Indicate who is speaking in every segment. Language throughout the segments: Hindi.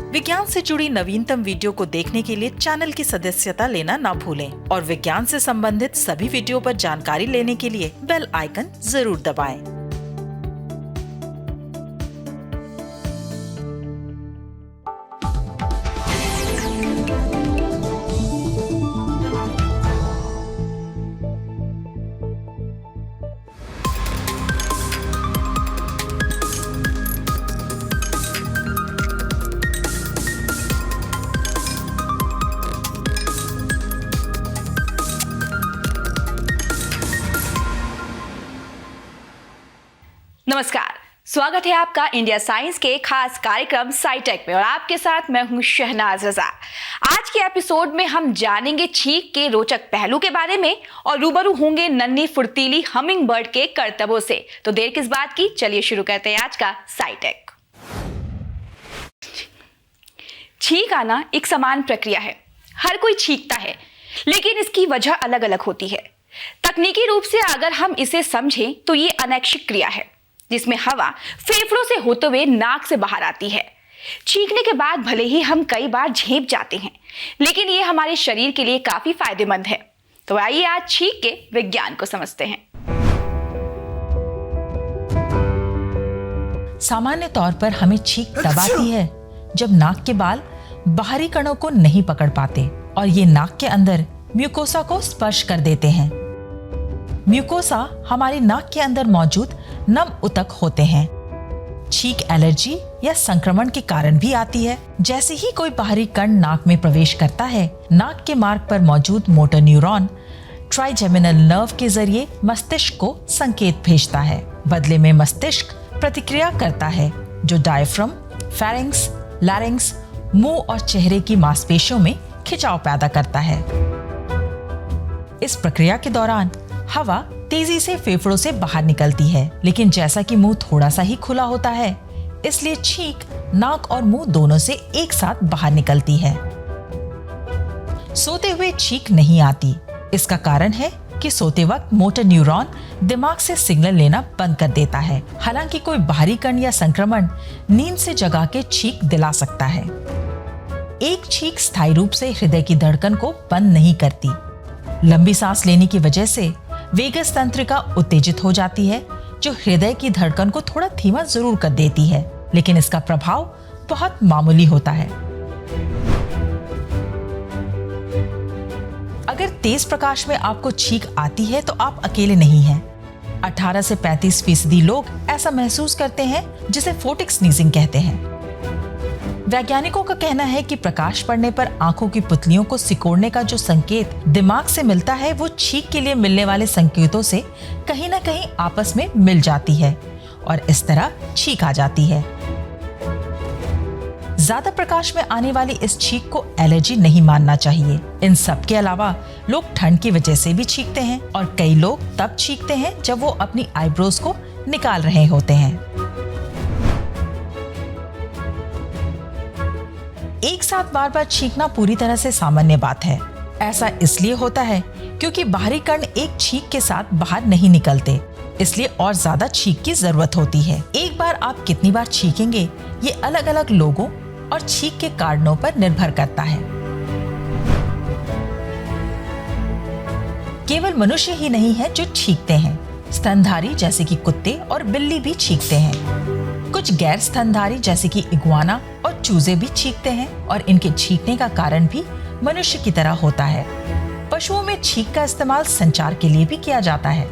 Speaker 1: विज्ञान से जुड़ी नवीनतम वीडियो को देखने के लिए चैनल की सदस्यता लेना ना भूलें और विज्ञान से संबंधित सभी वीडियो पर जानकारी लेने के लिए बेल आइकन जरूर दबाएं।
Speaker 2: नमस्कार, स्वागत है आपका इंडिया साइंस के खास कार्यक्रम साइटेक में और आपके साथ मैं हूं शहनाज रजा। आज के एपिसोड में हम जानेंगे छींक के रोचक पहलू के बारे में और रूबरू होंगे नन्ही फुर्तीली हमिंग बर्ड के करतबों से। तो देर किस बात की, चलिए शुरू करते हैं आज का साइटेक। छींक आना एक समान प्रक्रिया है, हर कोई छींकता है, लेकिन इसकी वजह अलग अलग होती है। तकनीकी रूप से अगर हम इसे समझें तो ये अनैच्छिक क्रिया है जिसमें हवा फेफड़ों से होते हुए नाक से बाहर आती है। छींकने के बाद भले ही हम कई बार झेंप जाते हैं, लेकिन ये हमारे शरीर के लिए काफी फायदेमंद है। तो आइए आज छींक के विज्ञान को समझते हैं।
Speaker 3: सामान्य तौर पर हमें छींक तब आती है जब नाक के बाल बाहरी कणों को नहीं पकड़ पाते और ये नाक के अंदर म्यूकोसा को स्पर्श कर देते हैं। म्यूकोसा हमारी नाक के अंदर मौजूद नम ऊतक होते हैं। छींक एलर्जी या संक्रमण के कारण भी आती है। जैसे ही कोई बाहरी कण नाक में प्रवेश करता है, नाक के मार्ग पर मौजूद मोटर न्यूरॉन ट्राइजेमिनल नर्व के जरिए मस्तिष्क को संकेत भेजता है। बदले में मस्तिष्क प्रतिक्रिया करता है जो डायफ्राम, फेरिंक्स, लैरिंक्स, मुंह और चेहरे की मांसपेशियों में खिंचाव पैदा करता है। इस प्रक्रिया के दौरान हवा तेजी से फेफड़ों से बाहर निकलती है, लेकिन जैसा कि मुंह थोड़ा सा ही खुला होता है, इसलिए छींक नाक और मुंह दोनों से एक साथ बाहर निकलती है। सोते हुए छींक नहीं आती। इसका कारण है कि सोते वक्त मोटर न्यूरॉन दिमाग से सिग्नल लेना बंद कर देता है। हालांकि कोई बाहरी कण या संक्रमण नींद से जगा के छींक दिला सकता है। एक छींक स्थायी रूप से हृदय की धड़कन को बंद नहीं करती। लंबी सांस लेने की वजह से वेगस तंत्रिका उत्तेजित हो जाती है, जो हृदय की धड़कन को थोड़ा धीमा जरूर कर देती है, लेकिन इसका प्रभाव बहुत मामूली होता है। अगर तेज प्रकाश में आपको छींक आती है तो आप अकेले नहीं हैं। 18 से 35% लोग ऐसा महसूस करते हैं, जिसे फोटिक स्नीजिंग कहते हैं। वैज्ञानिकों का कहना है कि प्रकाश पड़ने पर आंखों की पुतलियों को सिकोड़ने का जो संकेत दिमाग से मिलता है, वो छींक के लिए मिलने वाले संकेतों से कहीं ना कहीं आपस में मिल जाती है और इस तरह छींक आ जाती है। ज्यादा प्रकाश में आने वाली इस छींक को एलर्जी नहीं मानना चाहिए। इन सब के अलावा लोग ठंड की वजह से भी छींकते हैं और कई लोग तब छींकते हैं जब वो अपनी आईब्रोज को निकाल रहे होते हैं। एक साथ बार बार छींकना पूरी तरह से सामान्य बात है। ऐसा इसलिए होता है क्योंकि बाहरी कण एक छींक के साथ बाहर नहीं निकलते, इसलिए और ज्यादा छींक की जरूरत होती है। एक बार आप कितनी बार छींकेंगे, ये अलग अलग लोगों और छींक के कारणों पर निर्भर करता है। केवल मनुष्य ही नहीं है जो छींकते हैं। स्तनधारी जैसे कि कुत्ते और बिल्ली भी छींकते हैं। कुछ गैर स्तनधारी जैसे कि इग्वाना और चूजे भी छींकते हैं और इनके छींकने का कारण भी मनुष्य की तरह होता है। पशुओं में छींक का इस्तेमाल संचार के लिए भी किया जाता है।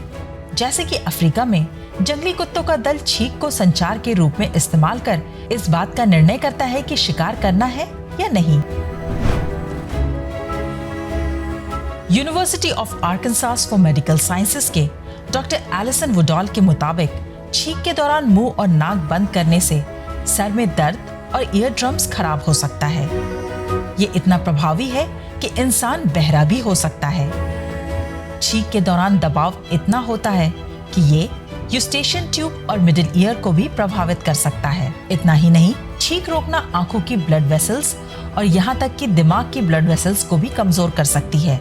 Speaker 3: जैसे कि अफ्रीका में जंगली कुत्तों का दल छींक को संचार के रूप में इस्तेमाल कर इस बात का निर्णय करता है कि शिकार करना है या नहीं। University of Arkansas for Medical Sciences के डॉक्टर एलिसन वुडॉल के मुताबिक छींक के दौरान मुंह और नाक बंद करने से सर में दर्द और ईयर ड्रम्स खराब हो सकता है। ये इतना प्रभावी है कि इंसान बहरा भी हो सकता है। छींक के दौरान दबाव इतना होता है कि ये यूस्टेशियन ट्यूब और मिडिल ईयर को भी प्रभावित कर सकता है। इतना ही नहीं, छींक रोकना आंखों की ब्लड वेसल्स और यहाँ तक कि दिमाग की ब्लड वेसल्स को भी कमजोर कर सकती है।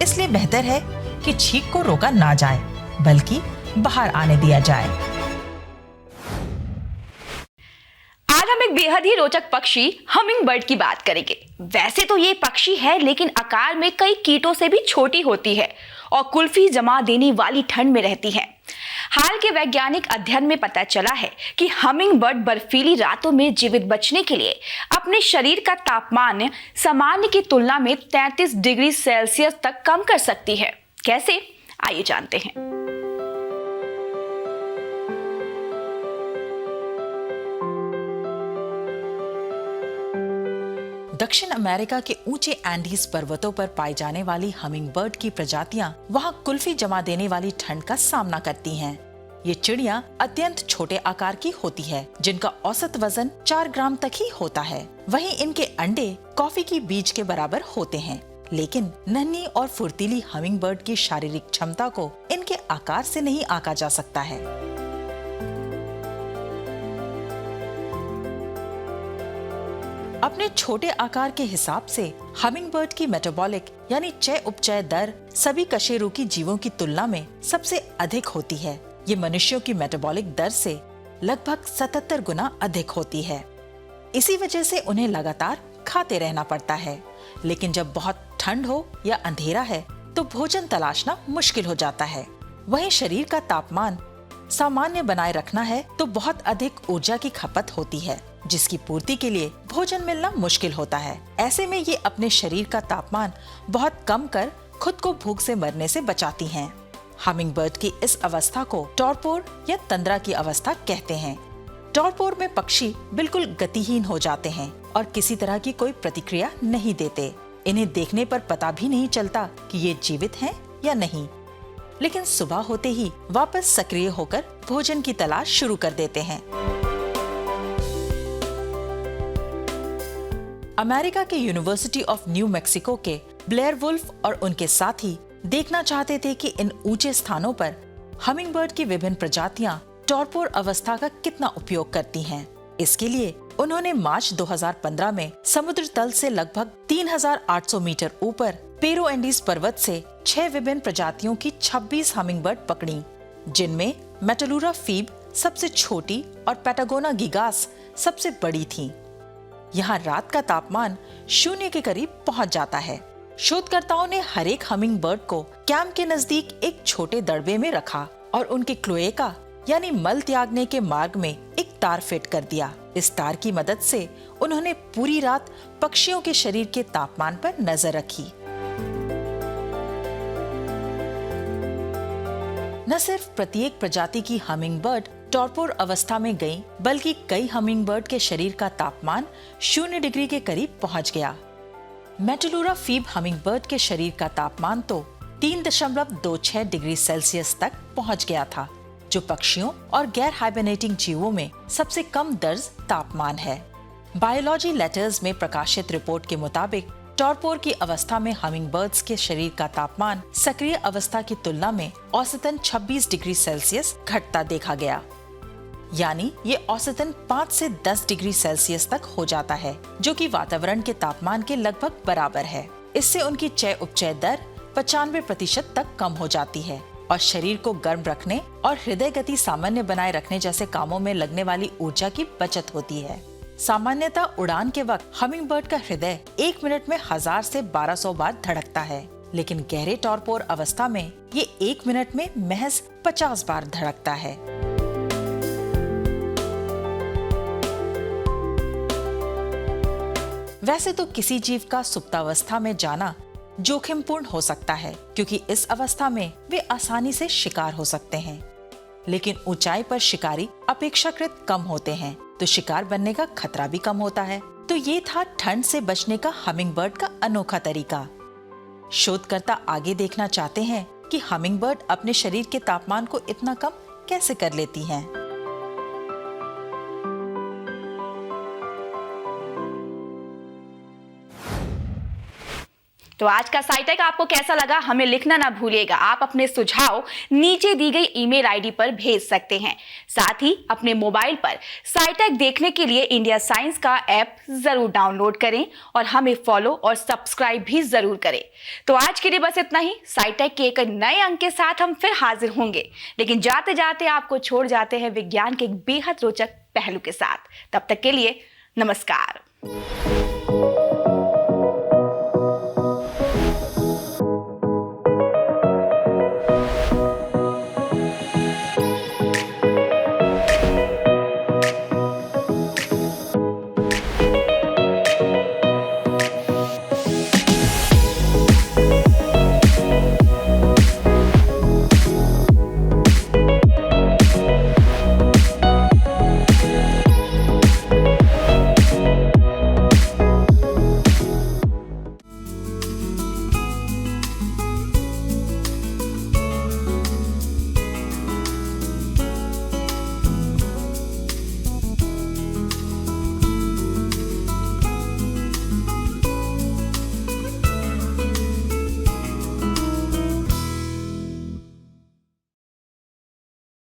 Speaker 3: इसलिए बेहतर है कि छींक को रोका ना जाए, बल्कि बाहर आने दिया जाए।
Speaker 2: हम एक बेहद ही रोचक पक्षी हमिंग बर्ड की बात करेंगे। वैसे तो ये पक्षी है, लेकिन आकार में कई कीटों से भी छोटी होती है और कुल्फी जमा देने वाली ठंड में रहती है। हाल के वैज्ञानिक अध्ययन में पता चला है कि हमिंग बर्ड बर्फीली रातों में जीवित बचने के लिए अपने शरीर का तापमान सामान्य की तुलना में 33 डिग्री सेल्सियस तक कम कर सकती है। कैसे, आइए जानते हैं।
Speaker 3: दक्षिण अमेरिका के ऊंचे एंडीज पर्वतों पर पाई जाने वाली हमिंग बर्ड की प्रजातियां वहां कुल्फी जमा देने वाली ठंड का सामना करती हैं। ये चिड़िया अत्यंत छोटे आकार की होती है, जिनका औसत वजन 4 ग्राम तक ही होता है। वहीं इनके अंडे कॉफी की बीज के बराबर होते हैं, लेकिन नन्ही और फुर्तीली हमिंग बर्ड की शारीरिक क्षमता को इनके आकार से नहीं आंका जा सकता है। अपने छोटे आकार के हिसाब से हमिंग बर्ड की मेटाबॉलिक यानी चय उपचय दर सभी कशेरुकी जीवों की तुलना में सबसे अधिक होती है। ये मनुष्यों की मेटाबॉलिक दर से लगभग 77 गुना अधिक होती है। इसी वजह से उन्हें लगातार खाते रहना पड़ता है। लेकिन जब बहुत ठंड हो या अंधेरा है तो भोजन तलाशना मुश्किल हो जाता है। वहीं शरीर का तापमान सामान्य बनाए रखना है तो बहुत अधिक ऊर्जा की खपत होती है, जिसकी पूर्ति के लिए भोजन मिलना मुश्किल होता है। ऐसे में ये अपने शरीर का तापमान बहुत कम कर खुद को भूख से मरने से बचाती हैं। हमिंग बर्ड की इस अवस्था को टॉरपोर या तंद्रा की अवस्था कहते हैं। टॉरपोर में पक्षी बिल्कुल गतिहीन हो जाते हैं और किसी तरह की कोई प्रतिक्रिया नहीं देते। इन्हें देखने पर पता भी नहीं चलता कि ये जीवित हैं या नहीं, लेकिन सुबह होते ही वापस सक्रिय होकर भोजन की तलाश शुरू कर देते हैं। अमेरिका के यूनिवर्सिटी ऑफ न्यू मैक्सिको के ब्लेयर वुल्फ और उनके साथी देखना चाहते थे कि इन ऊंचे स्थानों पर हमिंग बर्ड की विभिन्न प्रजातियां टॉरपोर अवस्था का कितना उपयोग करती हैं। इसके लिए उन्होंने मार्च 2015 में समुद्र तल से लगभग 3800 मीटर ऊपर पेरो एंडीज पर्वत से 6 विभिन्न प्रजातियों की 26 हमिंग बर्ड पकड़ी, जिनमें मेटालुरा फीब सबसे छोटी और पैटागोना गिगास सबसे बड़ी थी। यहाँ रात का तापमान 0 के करीब पहुँच जाता है। शोधकर्ताओं ने हर एक हमिंग बर्ड को कैंप के नजदीक एक छोटे दड़बे में रखा और उनके क्लोएका यानी मल त्यागने के मार्ग में एक तार फिट कर दिया। इस तार की मदद से उन्होंने पूरी रात पक्षियों के शरीर के तापमान पर नजर रखी। न सिर्फ प्रत्येक प्रजाति की हमिंग बर्ड टॉरपोर अवस्था में गई, बल्कि कई हमिंग बर्ड के शरीर का तापमान 0 डिग्री के करीब पहुंच गया। मेटालुरा फीब हमिंग बर्ड के शरीर का तापमान तो 3.26 डिग्री सेल्सियस तक पहुंच गया था, जो पक्षियों और गैर हाइबरनेटिंग जीवों में सबसे कम दर्ज तापमान है। बायोलॉजी लेटर्स में प्रकाशित रिपोर्ट के मुताबिक टॉरपोर की अवस्था में हमिंग बर्ड्स के शरीर का तापमान सक्रिय अवस्था की तुलना में औसतन 26 डिग्री सेल्सियस घटता देखा गया, यानी ये औसतन 5 से 10 डिग्री सेल्सियस तक हो जाता है, जो कि वातावरण के तापमान के लगभग बराबर है। इससे उनकी चय उपचय दर 95% तक कम हो जाती है और शरीर को गर्म रखने और हृदय गति सामान्य बनाए रखने जैसे कामों में लगने वाली ऊर्जा की बचत होती है। सामान्यतः उड़ान के वक्त हमिंग बर्ड का हृदय 1 मिनट में 1000 से 1200 बार धड़कता है, लेकिन गहरे टॉरपोर अवस्था में ये 1 मिनट में महज 50 बार धड़कता है। वैसे तो किसी जीव का सुप्तावस्था में जाना जोखिमपूर्ण हो सकता है, क्योंकि इस अवस्था में वे आसानी से शिकार हो सकते हैं। लेकिन ऊंचाई पर शिकारी अपेक्षाकृत कम होते हैं, तो शिकार बनने का खतरा भी कम होता है। तो ये था ठंड से बचने का हमिंग बर्ड का अनोखा तरीका। शोधकर्ता आगे देखना चाहते हैं कि हमिंग बर्ड अपने शरीर के तापमान को इतना कम कैसे कर लेती हैं।
Speaker 2: तो आज का साइटेक आपको कैसा लगा, हमें लिखना ना भूलिएगा। आप अपने सुझाव नीचे दी गई ईमेल आईडी पर भेज सकते हैं। साथ ही अपने मोबाइल पर साइटेक देखने के लिए इंडिया साइंस का ऐप जरूर डाउनलोड करें और हमें फॉलो और सब्सक्राइब भी जरूर करें। तो आज के लिए बस इतना ही। साइटेक के एक नए अंक के साथ हम फिर हाजिर होंगे, लेकिन जाते जाते आपको छोड़ जाते हैं विज्ञान के एक बेहद रोचक पहलू के साथ। तब तक के लिए नमस्कार।